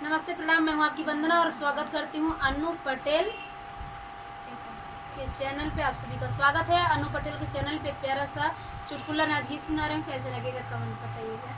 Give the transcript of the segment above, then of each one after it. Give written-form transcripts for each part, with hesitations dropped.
नमस्ते प्रणाम, मैं हूँ आपकी वंदना और स्वागत करती हूँ अनु पटेल के चैनल पे। आप सभी का स्वागत है। अनु पटेल के चैनल पे एक प्यारा सा चुटकुला नाच गीत सुना रहे हूँ, कैसे लगेगा कमेंट बताइएगा।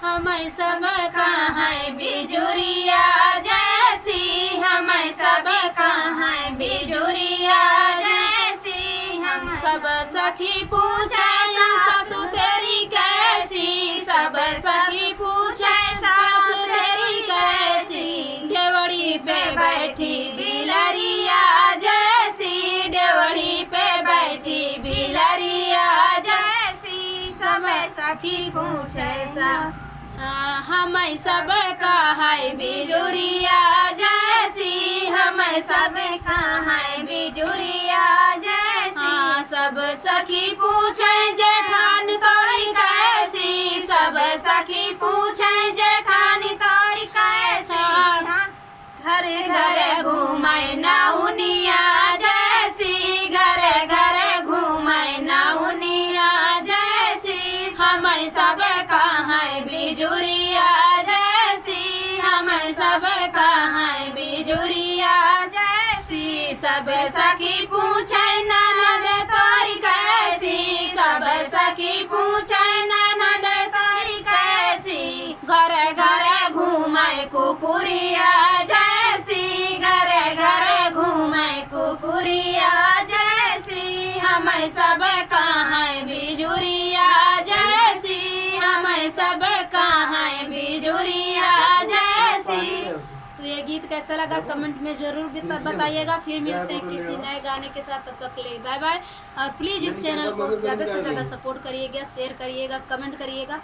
हम सब कहाँ बिजुरिया जैसी, हम सब कहाँ बिजुरिया जैसी, हम सब सखी पूछे सासु तेरी कैसी, सब सखी पूछे सासु तेरी कैसी, डेवड़ी पे बैठी बिलरिया जैसी, डेवड़ी पे बैठी बिलरिया जैसी, सब सखी पूछे हम सब कहाँ बिजुरिया जैसी, हम सब कहाँ बिजुरिया जैसी, सब सखी पूछे जेठान तोरी कैसी, सब सखी पूछे जेठान तोरी कैसी, घर घर घूमे नौनिया जैसी, घर घर घूमे नौनिया जैसी, हम सब कहाँ बिजुरिया जैसी, हम सब कहाँ बिजुरिया जैसी, सब सखी पूछे ननद तोरी कैसी, सब सखी पूछे ननद तोरी कैसी, घर घर घूमे कुकुरिया जैसी, घर घर घूमे कुकुरिया जैसी, हम सब कहाँ बिजुरिया जैसी, हम सब कहाँ बिजुरिया जैसी। तो ये गीत कैसा लगा कमेंट में जरूर बताइएगा। फिर मिलते हैं किसी नए गाने के साथ, तब तक के लिए बाय बाय। और प्लीज़ इस चैनल को ज़्यादा से ज़्यादा सपोर्ट करिएगा, शेयर करिएगा, कमेंट करिएगा